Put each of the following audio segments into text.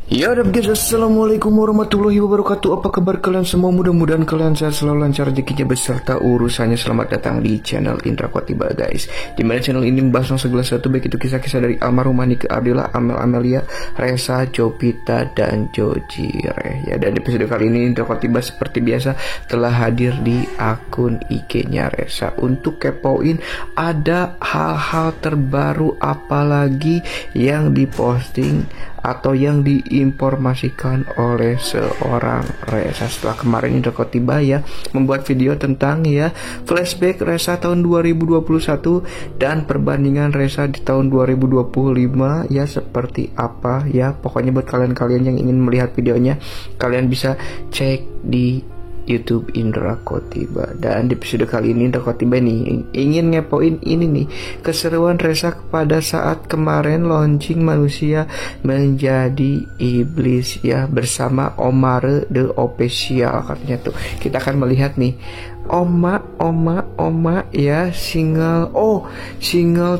Ya udah guys, assalamualaikum warahmatullahi wabarakatuh. Apa kabar kalian semua? Mudah-mudahan kalian sehat selalu, lancar rezekinya beserta urusannya. Selamat datang di channel Indra Khotiba guys. Dimana channel ini membahas tentang segala sesuatu, baik itu kisah-kisah dari almarhum Nike Ardila, Amel Amelia, Resa, Jovita, dan Jojire. Ya, dan episode kali ini Indra Khotiba seperti biasa telah hadir di akun IG-nya Resa untuk kepoin ada hal-hal terbaru apalagi yang diposting atau yang diinformasikan oleh seorang Resa. Setelah kemarin Indra Khotiba ya membuat video tentang ya flashback Resa tahun 2021 dan perbandingan Resa di tahun 2025 ya seperti apa ya. Pokoknya buat kalian-kalian yang ingin melihat videonya, kalian bisa cek di YouTube Indra Khotiba. Dan di episode kali ini Indra Khotiba nih ingin ngepoin ini nih, keseruan Resa pada saat kemarin launching manusia menjadi iblis ya bersama Omar The Official katanya tuh. Kita akan melihat nih Oma ya single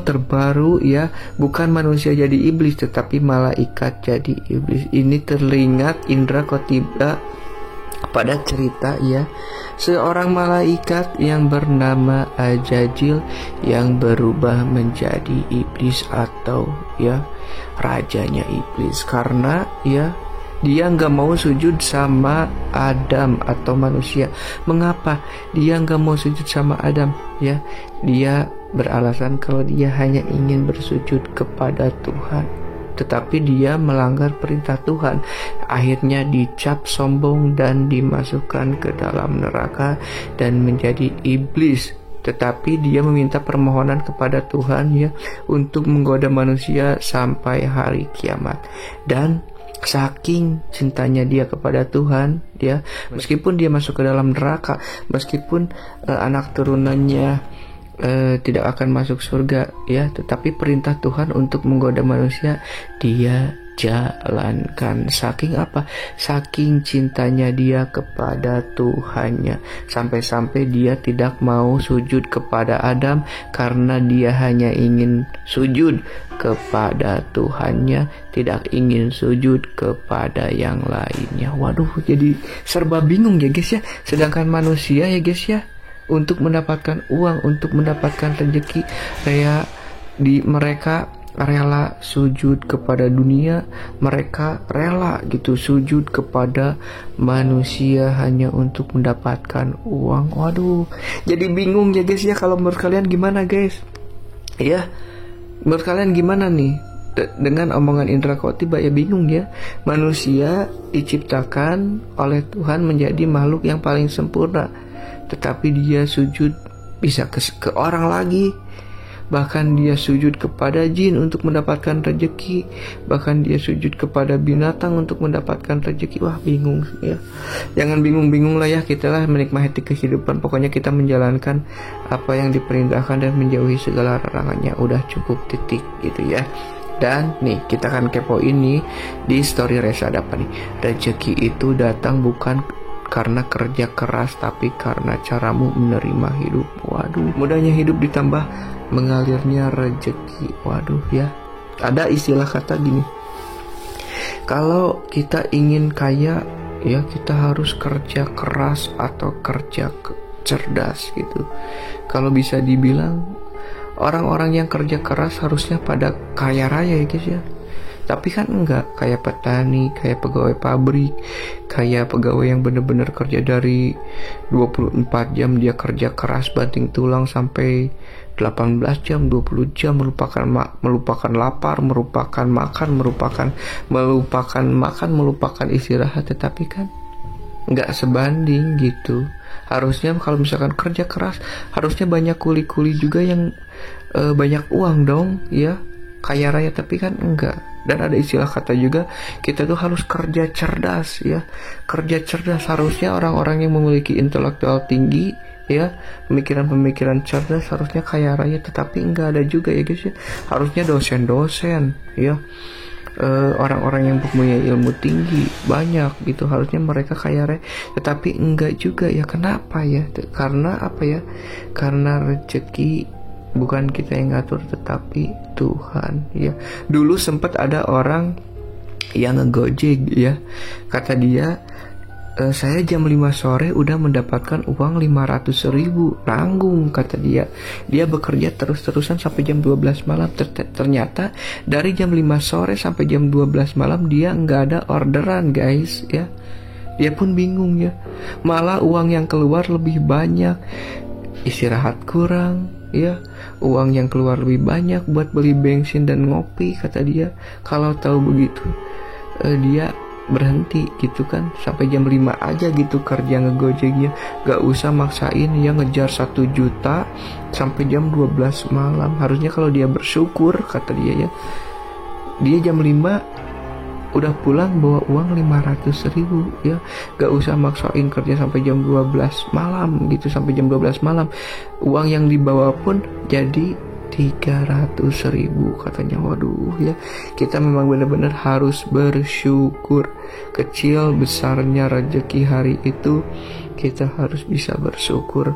terbaru ya, bukan manusia jadi iblis tetapi malaikat jadi iblis. Ini terlingat Indra Khotiba pada cerita ya seorang malaikat yang bernama Ajajil yang berubah menjadi iblis atau ya rajanya iblis karena ya dia nggak mau sujud sama Adam atau manusia. Mengapa dia nggak mau sujud sama Adam ya? Dia beralasan kalau dia hanya ingin bersujud kepada Tuhan, tetapi dia melanggar perintah Tuhan. Akhirnya dicap sombong dan dimasukkan ke dalam neraka dan menjadi iblis. Tetapi dia meminta permohonan kepada Tuhan ya untuk menggoda manusia sampai hari kiamat. Dan saking cintanya dia kepada Tuhan ya, meskipun dia masuk ke dalam neraka, meskipun anak turunannya tidak akan masuk surga ya, tetapi perintah Tuhan untuk menggoda manusia dia jalankan. Saking apa? Saking cintanya dia kepada Tuhannya, sampai-sampai dia tidak mau sujud kepada Adam karena dia hanya ingin sujud kepada Tuhannya, tidak ingin sujud kepada yang lainnya. Waduh, jadi serba bingung ya guys ya. Sedangkan manusia ya guys ya, untuk mendapatkan uang, untuk mendapatkan rezeki, mereka rela sujud kepada dunia, mereka rela gitu sujud kepada manusia hanya untuk mendapatkan uang. Waduh, jadi bingung ya guys ya. Kalau menurut kalian gimana guys? Ya, menurut kalian gimana nih dengan omongan Indra Khotiba? Ya bingung ya. Manusia diciptakan oleh Tuhan menjadi makhluk yang paling sempurna, tetapi dia sujud bisa ke orang lagi, bahkan dia sujud kepada jin untuk mendapatkan rezeki, bahkan dia sujud kepada binatang untuk mendapatkan rezeki. Wah bingung ya. Jangan bingung-bingung lah ya, kita lah menikmati kehidupan. Pokoknya kita menjalankan apa yang diperintahkan dan menjauhi segala larangannya. Udah cukup, titik gitu ya. Dan nih kita akan kepo ini di story Resa ada apa nih. Rezeki itu datang bukan karena kerja keras, tapi karena caramu menerima hidup. Waduh, mudahnya hidup ditambah mengalirnya rezeki. Waduh ya. Ada istilah kata gini, kalau kita ingin kaya ya kita harus kerja keras atau kerja cerdas gitu. Kalau bisa dibilang orang-orang yang kerja keras harusnya pada kaya raya ya guys ya. Tapi kan enggak, kayak petani, kayak pegawai pabrik, kayak pegawai yang benar-benar kerja dari 24 jam, dia kerja keras banting tulang sampai 18 jam, 20 jam, melupakan lapar, melupakan makan, melupakan istirahat. Tetapi kan enggak sebanding gitu. Harusnya kalau misalkan kerja keras, harusnya banyak kuli-kuli juga yang banyak uang dong ya, kaya raya. Tapi kan enggak. Dan ada istilah kata juga, kita tuh harus kerja cerdas ya. Kerja cerdas, harusnya orang-orang yang memiliki intelektual tinggi ya, pemikiran-pemikiran cerdas harusnya kaya raya. Tetapi enggak ada juga ya guys ya. Harusnya dosen-dosen ya, orang-orang yang mempunyai ilmu tinggi banyak gitu, harusnya mereka kaya raya. Tetapi enggak juga ya. Kenapa ya? Karena apa ya? Karena rezeki bukan kita yang ngatur tetapi Tuhan ya. Dulu sempat ada orang yang ngegojek ya. Kata dia, saya jam 5 sore udah mendapatkan uang 500.000. Nanggung, kata dia. Dia bekerja terus-terusan sampai jam 12 malam. Ternyata dari jam 5 sore sampai jam 12 malam dia nggak ada orderan, guys ya. Dia pun bingung ya. Malah uang yang keluar lebih banyak, istirahat kurang ya. Uang yang keluar lebih banyak buat beli bensin dan ngopi, kata dia. Kalau tahu begitu, dia berhenti gitu kan, sampai jam 5 aja gitu kerja ngegojeknya, gak usah maksain ya ngejar 1 juta sampai jam 12 malam. Harusnya kalau dia bersyukur, kata dia ya, dia jam 5 udah pulang bawa uang 500.000 ya, gak usah maksain kerja sampai jam 12 malam gitu, sampai jam 12 malam. Uang yang dibawa pun jadi 300.000 katanya. Waduh ya, kita memang benar-benar harus bersyukur. Kecil besarnya rezeki hari itu kita harus bisa bersyukur.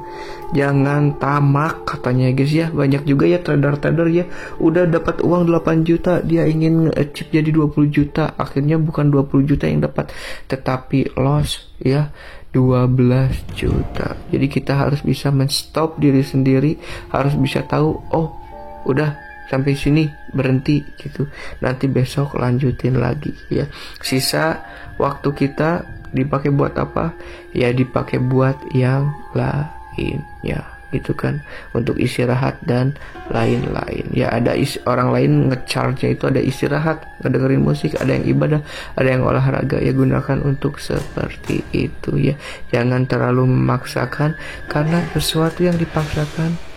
Jangan tamak katanya guys ya. Banyak juga ya trader-trader ya, udah dapat uang 8 juta, dia ingin nge-achieve jadi 20 juta. Akhirnya bukan 20 juta yang dapat, tetapi loss ya, 12 juta. Jadi kita harus bisa menstop diri sendiri, harus bisa tahu, oh udah sampai sini berhenti gitu, nanti besok lanjutin lagi ya. Sisa waktu kita dipakai buat apa ya? Dipakai buat yang lain ya, gitu kan, untuk istirahat dan lain-lain ya. Ada orang lain ngecharge-nya itu ada istirahat, ngedengerin musik, ada yang ibadah, ada yang olahraga ya. Gunakan untuk seperti itu ya. Jangan terlalu memaksakan, karena sesuatu yang dipaksakan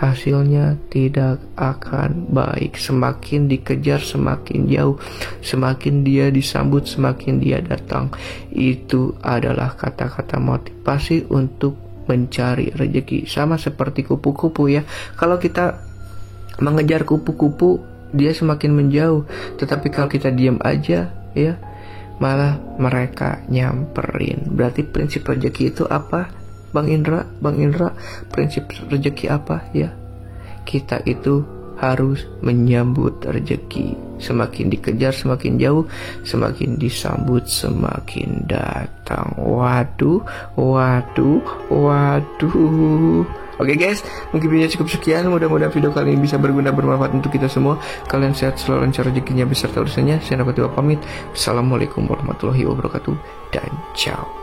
hasilnya tidak akan baik. Semakin dikejar semakin jauh, semakin dia disambut semakin dia datang. Itu adalah kata-kata motivasi untuk mencari rezeki. Sama seperti kupu-kupu ya. Kalau kita mengejar kupu-kupu, dia semakin menjauh. Tetapi kalau kita diam aja ya, malah mereka nyamperin. Berarti prinsip rezeki itu apa? Bang Indra, prinsip rezeki apa ya? Kita itu harus menyambut rezeki. Semakin dikejar semakin jauh, semakin disambut semakin datang. Waduh. Oke guys, mungkin video cukup sekian. Mudah-mudahan video kali ini bisa berguna, bermanfaat untuk kita semua. Kalian sehat selalu, lancar rezekinya beserta urusannya. Saya dapat pamit. Assalamualaikum warahmatullahi wabarakatuh dan ciao.